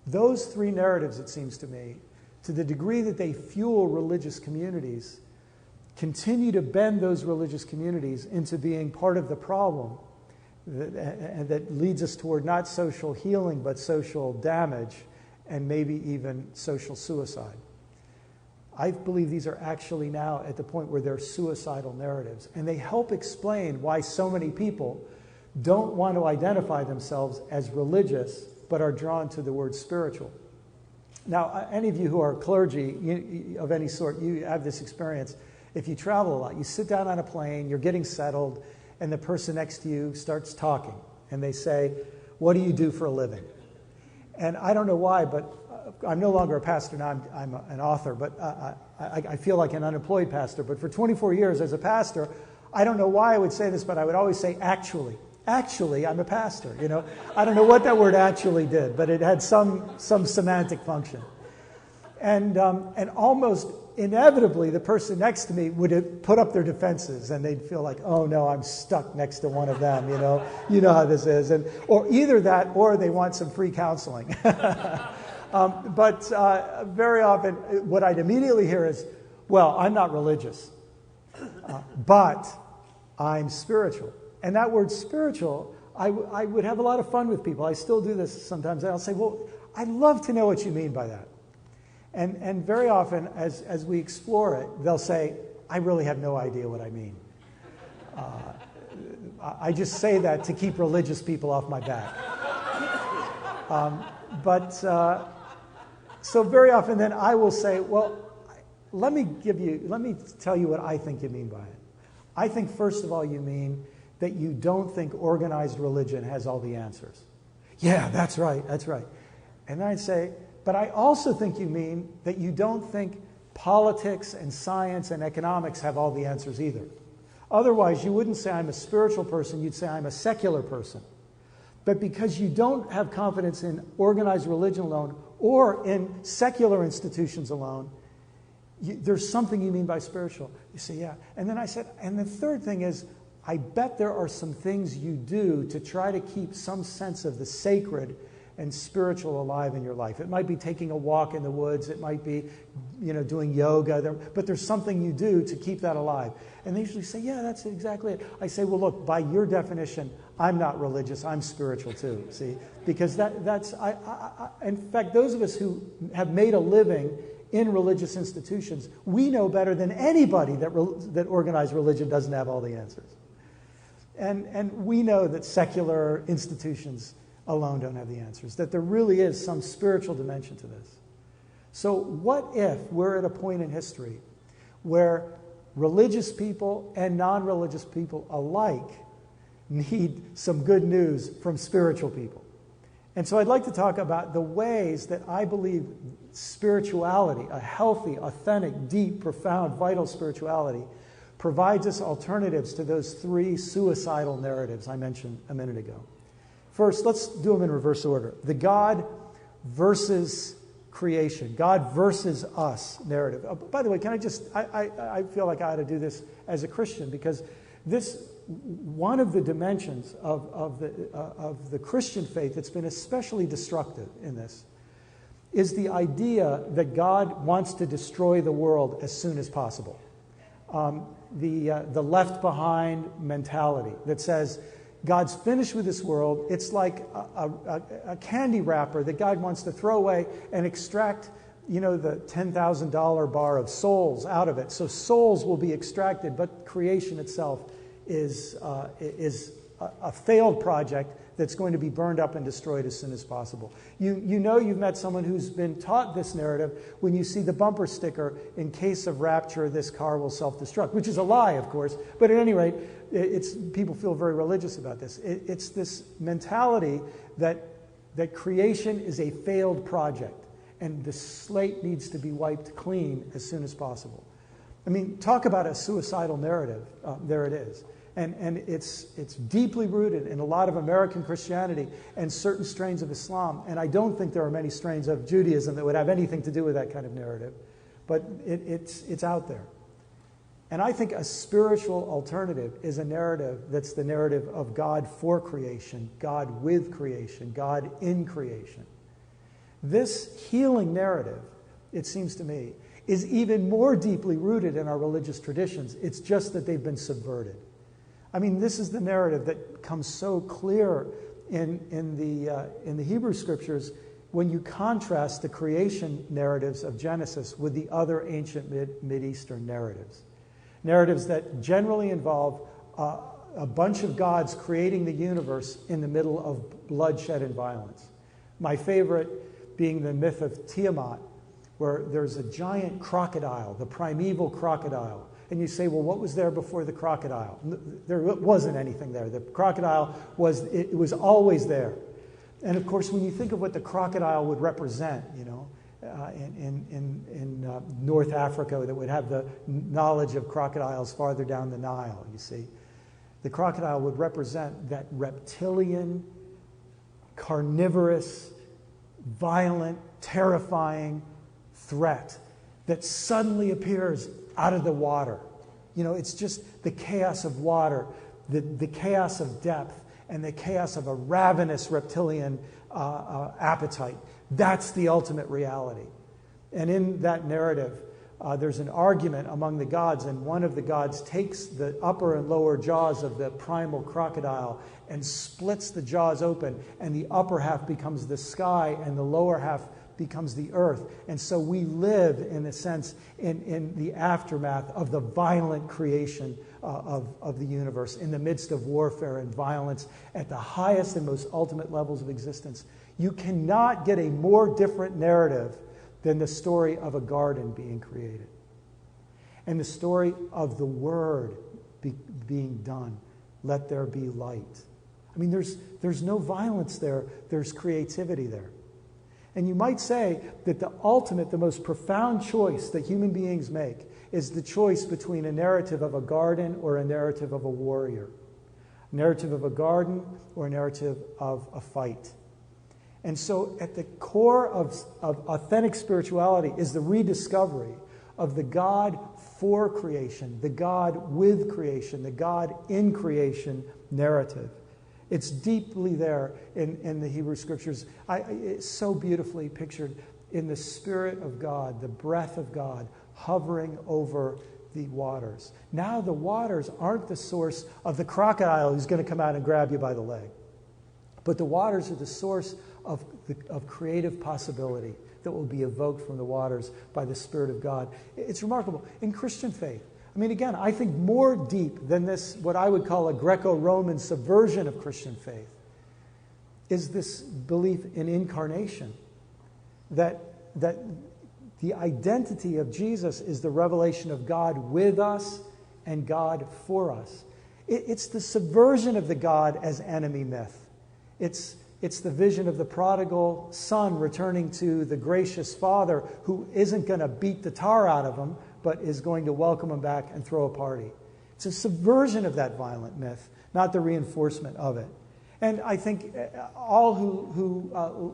Those three narratives, it seems to me, to the degree that they fuel religious communities, continue to bend those religious communities into being part of the problem that leads us toward not social healing, but social damage, and maybe even social suicide. I believe these are actually now at the point where they're suicidal narratives, and they help explain why so many people don't want to identify themselves as religious, but are drawn to the word spiritual. Now, any of you who are clergy of any sort, you have this experience. If you travel a lot, you sit down on a plane, you're getting settled, and the person next to you starts talking, and they say, "What do you do for a living?" And I don't know why, but I'm no longer a pastor now, I'm an author, but I feel like an unemployed pastor. But for 24 years as a pastor, I don't know why I would say this, but I would always say, actually, I'm a pastor, you know. I don't know what that word actually did, but it had some semantic function. And almost inevitably, the person next to me would put up their defenses, and they'd feel like, oh no, I'm stuck next to one of them, you know. You know how this is. Or either that, or they want some free counseling. But very often, what I'd immediately hear is, well, I'm not religious, but I'm spiritual. And that word spiritual, I would have a lot of fun with people. I still do this sometimes. And I'll say, well, I'd love to know what you mean by that. And very often, as we explore it, they'll say, I really have no idea what I mean. I just say that to keep religious people off my back. So very often then I will say, well, let me tell you what I think you mean by it. I think, first of all, you mean that you don't think organized religion has all the answers. Yeah, that's right. And then I'd say, but I also think you mean that you don't think politics and science and economics have all the answers either. Otherwise, you wouldn't say I'm a spiritual person, you'd say I'm a secular person. But because you don't have confidence in organized religion alone or in secular institutions alone, there's something you mean by spiritual. You say, yeah. And then I said, and the third thing is, I bet there are some things you do to try to keep some sense of the sacred and spiritual alive in your life. It might be taking a walk in the woods. It might be, doing yoga. But there's something you do to keep that alive. And they usually say, yeah, that's exactly it. I say, well, look, by your definition, I'm not religious. I'm spiritual too, see? Because in fact, those of us who have made a living in religious institutions, we know better than anybody that organized religion doesn't have all the answers. And we know that secular institutions alone don't have the answers, that there really is some spiritual dimension to this. So what if we're at a point in history where religious people and non-religious people alike need some good news from spiritual people? And so I'd like to talk about the ways that I believe spirituality, a healthy, authentic, deep, profound, vital spirituality, provides us alternatives to those three suicidal narratives I mentioned a minute ago. First, let's do them in reverse order. The God versus creation, God versus us narrative. By the way, can I feel like I ought to do this as a Christian, because one of the dimensions of the Christian faith that's been especially destructive in this is the idea that God wants to destroy the world as soon as possible. The left behind mentality that says God's finished with this world. It's like a candy wrapper that God wants to throw away and extract, the $10,000 bar of souls out of it. So souls will be extracted, but creation itself is a failed project that's going to be burned up and destroyed as soon as possible. You've met someone who's been taught this narrative when you see the bumper sticker, in case of rapture, this car will self-destruct, which is a lie, of course. But at any rate, people feel very religious about this. It's this mentality that creation is a failed project and the slate needs to be wiped clean as soon as possible. I mean, talk about a suicidal narrative. There it is. And it's deeply rooted in a lot of American Christianity and certain strains of Islam. And I don't think there are many strains of Judaism that would have anything to do with that kind of narrative. But it's out there. And I think a spiritual alternative is a narrative that's the narrative of God for creation, God with creation, God in creation. This healing narrative, it seems to me, is even more deeply rooted in our religious traditions. It's just that they've been subverted. I mean, this is the narrative that comes so clear in the Hebrew Scriptures when you contrast the creation narratives of Genesis with the other ancient Mid-Eastern narratives. Narratives that generally involve a bunch of gods creating the universe in the middle of bloodshed and violence. My favorite being the myth of Tiamat, where there's a giant crocodile, the primeval crocodile. And you say, well, what was there before the crocodile? There wasn't anything there. The crocodile was always there. And of course, when you think of what the crocodile would represent, in North Africa that would have the knowledge of crocodiles farther down the Nile, you see, the crocodile would represent that reptilian, carnivorous, violent, terrifying threat that suddenly appears out of the water. It's just the chaos of water, the chaos of depth, and the chaos of a ravenous reptilian appetite. That's the ultimate reality. And in that narrative, there's an argument among the gods, and one of the gods takes the upper and lower jaws of the primal crocodile and splits the jaws open, and the upper half becomes the sky, and the lower half becomes the earth. And so we live, in a sense, in the aftermath of the violent creation of the universe, in the midst of warfare and violence at the highest and most ultimate levels of existence. You cannot get a more different narrative than the story of a garden being created and the story of the Word being done. Let there be light. I mean, there's no violence there. There's creativity there. And you might say that the ultimate, the most profound choice that human beings make is the choice between a narrative of a garden or a narrative of a warrior, a narrative of a garden or a narrative of a fight. And so at the core of authentic spirituality is the rediscovery of the God for creation, the God with creation, the God in creation narrative. It's deeply there in the Hebrew Scriptures. It's so beautifully pictured in the Spirit of God, the breath of God hovering over the waters. Now the waters aren't the source of the crocodile who's going to come out and grab you by the leg. But the waters are the source of creative possibility that will be evoked from the waters by the Spirit of God. It's remarkable. In Christian faith, I mean, again, I think more deep than this, what I would call a Greco-Roman subversion of Christian faith, is this belief in incarnation, that the identity of Jesus is the revelation of God with us and God for us. It's the subversion of the God as enemy myth. It's the vision of the prodigal son returning to the gracious father who isn't going to beat the tar out of him, but is going to welcome him back and throw a party. It's a subversion of that violent myth, not the reinforcement of it. And I think all who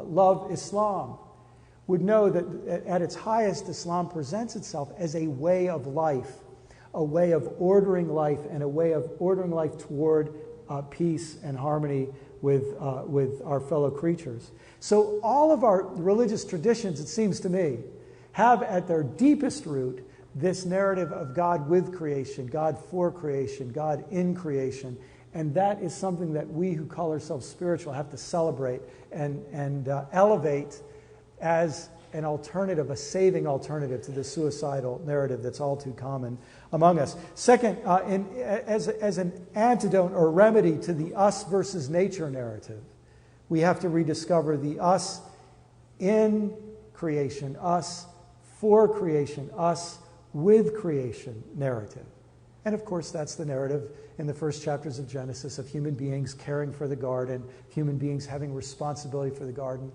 love Islam would know that at its highest, Islam presents itself as a way of life, a way of ordering life, and a way of ordering life toward peace and harmony with our fellow creatures. So all of our religious traditions, it seems to me, have at their deepest root this narrative of God with creation, God for creation, God in creation. And that is something that we who call ourselves spiritual have to celebrate and elevate as an alternative, a saving alternative to the suicidal narrative that's all too common among us. Second, as an antidote or remedy to the us versus nature narrative, we have to rediscover the us in creation, us for creation, us with creation narrative. And of course, that's the narrative in the first chapters of Genesis of human beings caring for the garden, human beings having responsibility for the garden.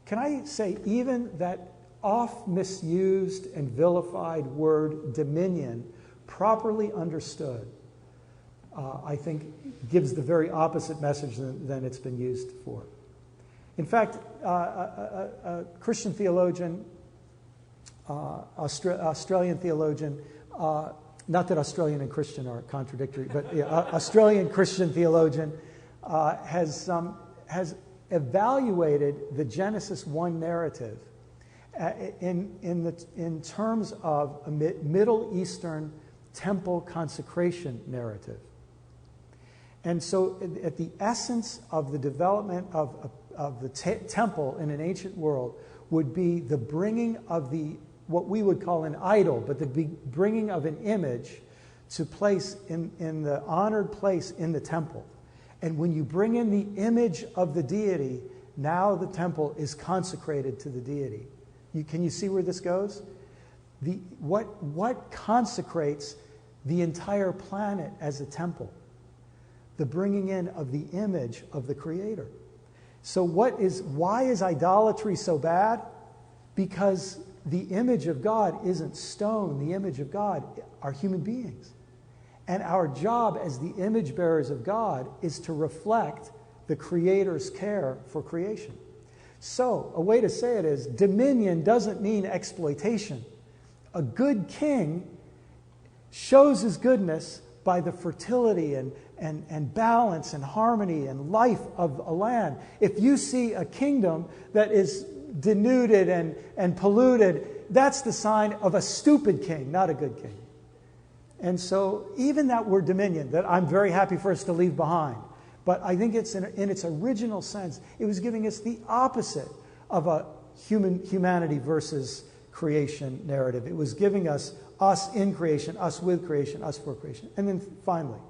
Can I say even that oft misused and vilified word dominion, properly understood, I think gives the very opposite message than it's been used for. In fact, a Christian theologian, Australian theologian, not that Australian and Christian are contradictory, but Australian Christian theologian has evaluated the Genesis 1 narrative in terms of a Middle Eastern temple consecration narrative. And so at the essence of the development of the temple in an ancient world would be the bringing of what we would call an idol, but the bringing of an image to place in the honored place in the temple. And when you bring in the image of the deity, now the temple is consecrated to the deity. Can you see where this goes? What consecrates the entire planet as a temple? The bringing in of the image of the Creator. So why is idolatry so bad? Because the image of God isn't stone. The image of God are human beings. And our job as the image bearers of God is to reflect the Creator's care for creation. So, a way to say it is, dominion doesn't mean exploitation. A good king shows his goodness by the fertility and balance and harmony and life of a land. If you see a kingdom that is denuded and polluted, that's the sign of a stupid king, not a good king. And so even that word dominion, that I'm very happy for us to leave behind, but I think it's in its original sense, it was giving us the opposite of a humanity versus creation narrative. It was giving us in creation, us with creation, us for creation. And then finally,